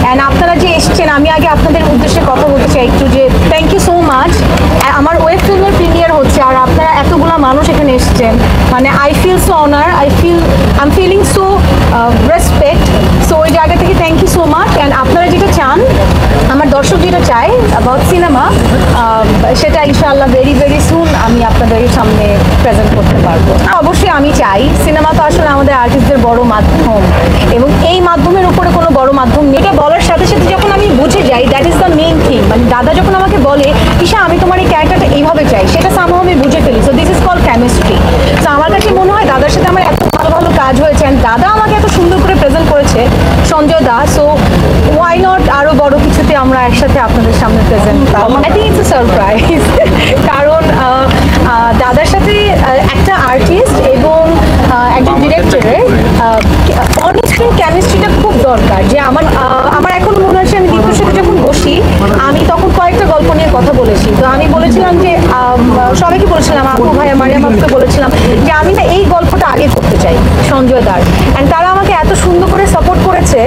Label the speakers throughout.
Speaker 1: And আপনারা যে এসেছেন, আমি আগে আপনাদের উদ্দেশ্যে কথা বলতে চাই একটু, যে থ্যাংক ইউ সো মাচ। আমার ওয়েব ফিল্মের প্রিমিয়ার হচ্ছে আর আপনারা এতগুলা মানুষ এখানে এসেছেন, মানে I feel so honour, I am feeling so respect. So ওই জায়গা থেকে thank you so much. And আপনারা যেটা চান, আমার দর্শক যেটা চায় অ্যাবাউট সিনেমা, সেটা ইনশাআল্লাহ ভেরি ভেরি সুন আমি আপনাদের সামনে প্রেজেন্ট করতে পারবো। অবশ্যই আমি চাই, সিনেমা তো আসলে আমাদের আর্টিস্টদের বড় মাধ্যম, এবং এই মাধ্যমের উপরে কোনো বড় মাধ্যম নেই। এটা বলার সাথে সাথে যখন আমি বুঝে যাই, that is the main thing. মানে দাদা যখন আমাকে বলে, ঈশা আমি তোমার এই ক্যারেক্টারটা এইভাবে চাই, সেটা সামহাও আমি বুঝে ফেলি। So this is call chemistry. So আমার কাছে মনে হয় দাদার সাথে আমার এত ভালো ভালো কাজ হয়েছে, অ্যান্ড দাদা আমাকে এত সুন্দর করে প্রেজেন্ট করেছে, সঞ্জয় দা। সো ওয়াই নট আরও বড় কিছুতে আমরা একসাথে আপনাদের সামনে present. I think it's a surprise. কারণ দাদার সাথে একটা আর্টিস্ট এবং একজন ডিরেক্টরের অন স্ক্রিন কেমিস্ট্রিটা খুব দরকার। যে আমার এখন মনে হচ্ছে, আমি দীপুর সাথে যখন বসি, আমি তখন কয়েকটা গল্প নিয়ে কথা বলেছি। তো আমি বলেছিলাম যে সবাইকে বলেছিলাম, আপু ভাইয়া মারিয়াম আপুকে বলেছিলাম যে আমি না এই গল্পটা আগে করতে চাই সঞ্জয় দার। অ্যান্ড তারা আমাকে এত সুন্দর করে সাপোর্ট করেছে,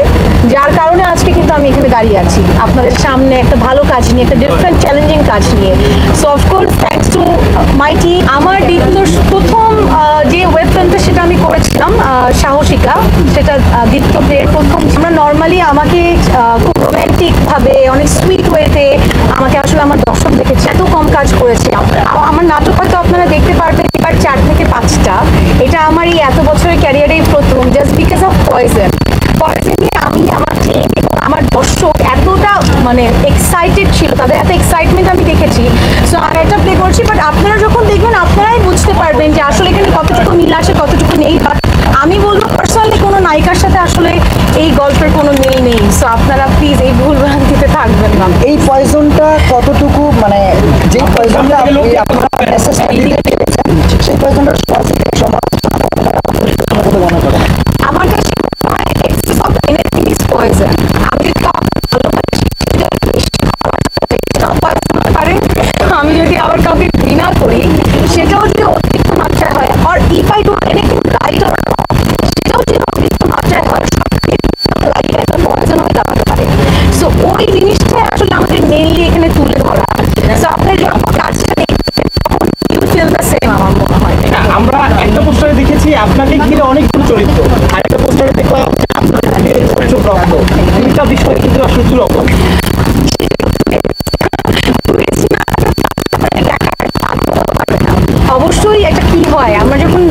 Speaker 1: যার কারণে আজকে কিন্তু আমি এখানে দাঁড়িয়ে আছি আপনাদের সামনে একটা ভালো কাজ নিয়ে, একটা ডিফারেন্ট চ্যালেঞ্জিং কাজ নিয়ে। So of course thanks to my team. আমার দীপ্তর প্রথম যে ওয়েব ফিল্মটা সেটা আমি করেছিলাম সাহসিকা, সেটা দীপ্তদের প্রথম। আমরা নর্মালি আমাকে খুব রোম্যান্টিকভাবে অনেক সুইট ওয়েতে আমাকে আসলে আমার দর্শক দেখেছে, এত কম কাজ করেছি। আমার নাটক হয়তো আপনারা দেখতে পারবেন এবার 4 থেকে 5টা। এটা আমার এই এত বছরের ক্যারিয়ারেই প্রথম, জাস্ট বিকজ অফ পয়জন। পয়জনে আমি আমার টিম এবং আমার দর্শক এতটা মানে এক্সাইটেড ছিল, তাদের এত এক্সাইটমেন্ট আমি দেখেছি। সো আমি এটা প্লে করছি, বাট আপনারা যখন দেখবেন আপনারাই বুঝতে পারবেন যে আসলে এখানে কতটুকু মিল আসে কতটুকু নেই। বাট আমি বলবো পার্সোনালি কোনো নায়িকার সাথে আসলে এই গল্পের কোনো মিল নেই। সো আপনারা প্লিজ এই ভুল ভ্রান্তিতে থাকবেন না।
Speaker 2: এই পয়জনটা কতটুকু, মানে যে পয়জনটা আপনারা সেই পয়জনটা মনে করেন?
Speaker 1: আমার কাছে access of anything is poison. আমি যদি আবার কাউকে ঘৃণা করি, সেটাও যদি অতিরিক্ত মাত্রায় হয়, আর if I do anything right or wrong, সেটাও যদি অতিরিক্ত মাত্রায় হয়, লাইফে একটা পয়জন হয়ে দাঁড়াতে পারে। সো ওই জিনিসটাই আসলে আমাদের মেইনলি এখানে তুলে ধরা। সো আপনার যখন কাজটা দেখবেন তখন ইউ ফিল দ্য সেম, আমার মনে হয়।
Speaker 3: আমরা একটা পোস্টারে দেখেছি আপনাকে ঘিরে অনেকগুলো চরিত্র, আর একটা পোস্টারে দেখলাম আপনাকে ঘিরে চোখ রক্ত। দুইটা বিষয় কিন্তু আসলে দুরকম।
Speaker 1: অবশ্যই এটা কি হয়, আমরা যখন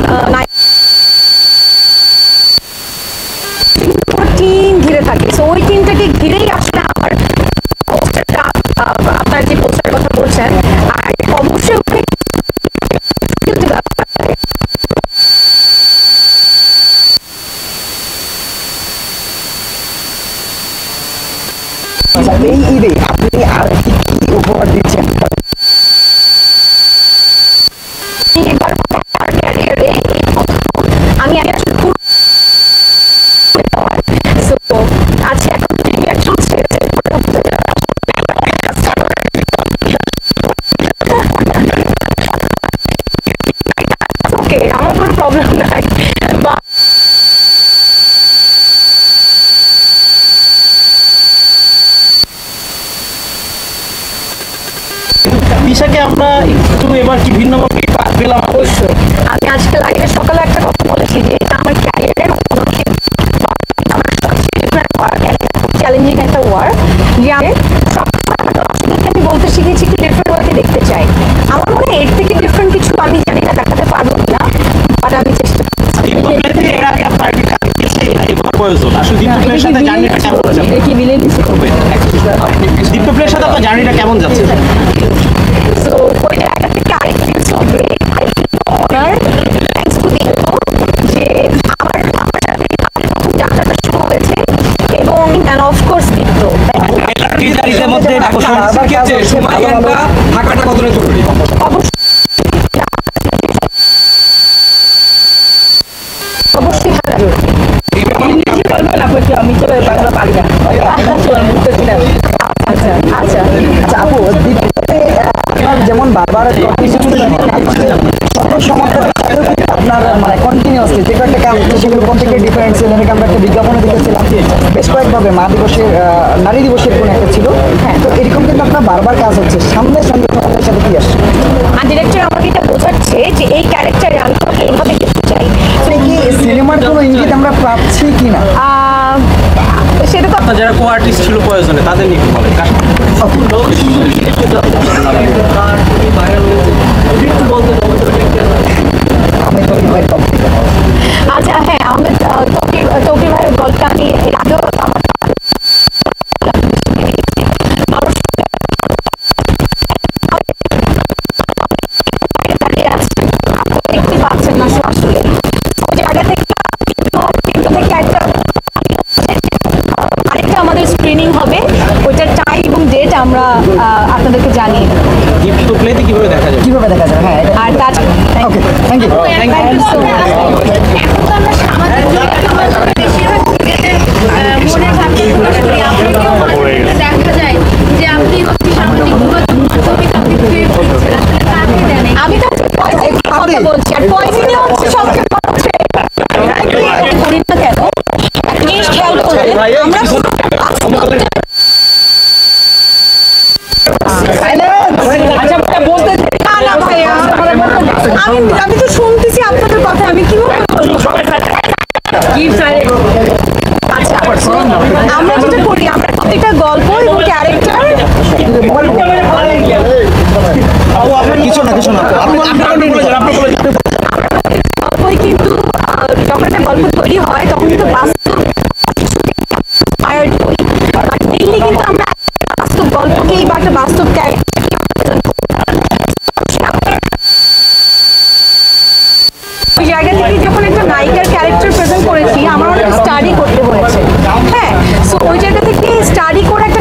Speaker 1: টিম ঘিরে থাকি, সো ওই টিমটাকে ঘিরেই আসলে আমার পোস্টারটা, আপনার যে পোস্টারের কথা বলছেন, আর অবশ্যই
Speaker 2: এই ঈদে আপনি আর কি উপহার দিচ্ছেন?
Speaker 1: আমি আচ্ছা এখন চলছে, ওকে, আমার কোনো প্রবলেম নাই।
Speaker 3: দিশাকে আমরা একটু এবার কি ভিন্নভাবে পেলাম?
Speaker 1: অবশ্যই আমি আজকে লাইভে সকালে একটা কথা বলেছি যে এটা আমার ক্যারিয়ারের চ্যালেঞ্জিং একটা ওয়ার্ক, যে আমি আমি বলতে শিখেছি একটু ডিফারেন্ট ওয়ার্কে দেখতে চাই। আমার মনে হয় এর থেকে ডিফারেন্ট কিছু আমি জানি না দেখাতে পারবো না, বাট আমি চেষ্টা করছি।
Speaker 3: দীপ্তপ্লের সাথে আপনার জার্নিটা কেমন যাচ্ছে?
Speaker 1: সো ওই জায়গা থেকে I feel so great, I feel honour, thanks to Dipto যে আমার সাথে যাত্রাটা শুরু হয়েছে, এবং অ্যান্ড অফকোর্স দীপ্ত।
Speaker 4: থাকাটা কতটা জরুরি?
Speaker 1: অবশ্যই থাকা জরুরি। আমি তো বাংলা পারি না। আচ্ছা আচ্ছা
Speaker 2: আচ্ছা আপু, যেমন বারবার আপনার মানে কন্টিনিউয়াস আজকে যে কয়েকটা কাজ হচ্ছে সেগুলো প্রত্যেকের ডিফারেন্ট ছিল। যেটাকে আমরা একটা বিজ্ঞাপনে দেখেছিলাম বেশ কয়েকভাবে মা দিবসের নারী দিবসের কোনো একটা ছিল। তো এরকম কিন্তু আপনার বারবার কাজ হচ্ছে, সামনের সঙ্গে তোমাদের সাথে কি আসছে?
Speaker 1: আর ডিরেক্টর আমাকে এটা বোঝাচ্ছে যে এই ক্যারেক্টারে আমি তোমাকে এভাবে দেখতে চাই।
Speaker 2: মানে কি সিনেমার কোনো ইঙ্গিত আমরা পাচ্ছি কিনা?
Speaker 1: সেটা তো
Speaker 3: আপনার যারা কো আর্টিস্ট ছিল প্রয়োজনে তাদের নিয়ে একটু বলেন।
Speaker 2: আমি তো কি ভাই
Speaker 1: আচ্ছা, হ্যাঁ, আমাদের তৌকির ভাইয়ের গল্পটা আমি এর আগেও আমার দাঁড়িয়ে আছি, দেখতে পাচ্ছেন না আসলে ওই জায়গা থেকে আরেকটা আমাদের স্ক্রিনিং হবে, ওইটার টাইম এবং ডেট আমরা আপনাদেরকে জানিয়ে দেবো।
Speaker 3: গিফট প্লেতে কিভাবে দেখা যাবে?
Speaker 2: কিভাবে দেখা যায়? হ্যাঁ,
Speaker 1: আর তার
Speaker 2: okay, thank you.
Speaker 1: Thank you so much.
Speaker 4: এখন তো আমরা সামাজিক যোগাযোগ মাধ্যমে বেশিরভাগ নিজেদের মনের ভাবকে প্রকাশ করি। আপনাকেও মাঝে মধ্যে দেখা যায় যে আপনি হচ্ছে সামাজিক যোগাযোগ মাধ্যমে কাউকে প্রেম করছেন, আসলে কাকে দেন?
Speaker 1: আমি তো পয়সা কথা বলছি, আর পয়সা হচ্ছে সবচেয়ে বড় হচ্ছে করি না কেন একটা জিনিস খেয়াল করবেন, আমরা আচ্ছা বলতে না না ভাইয়া, আমি তো শুনতেছি আপনাদের কথা, আমি কিভাবে বলবো? আচ্ছা, আমরা যেটা করি, আমরা প্রত্যেকটা গল্প এবং ক্যারেক্টার
Speaker 2: কিছু না
Speaker 1: গল্পই কিন্তু যখন একটা গল্প তৈরি হয় তখন কিন্তু বাস্তব inspired হই। But mainly কিন্তু আমরা বাস্তব গল্পকেই বা একটা বাস্তব ওই জায়গা থেকে যখন একটা নায়িকার ক্যারেক্টার প্রেজেন্ট করেছি আমার অনেক স্টাডি করতে হয়েছে। হ্যাঁ, সো ওই জায়গা থেকে স্টাডি করে একটা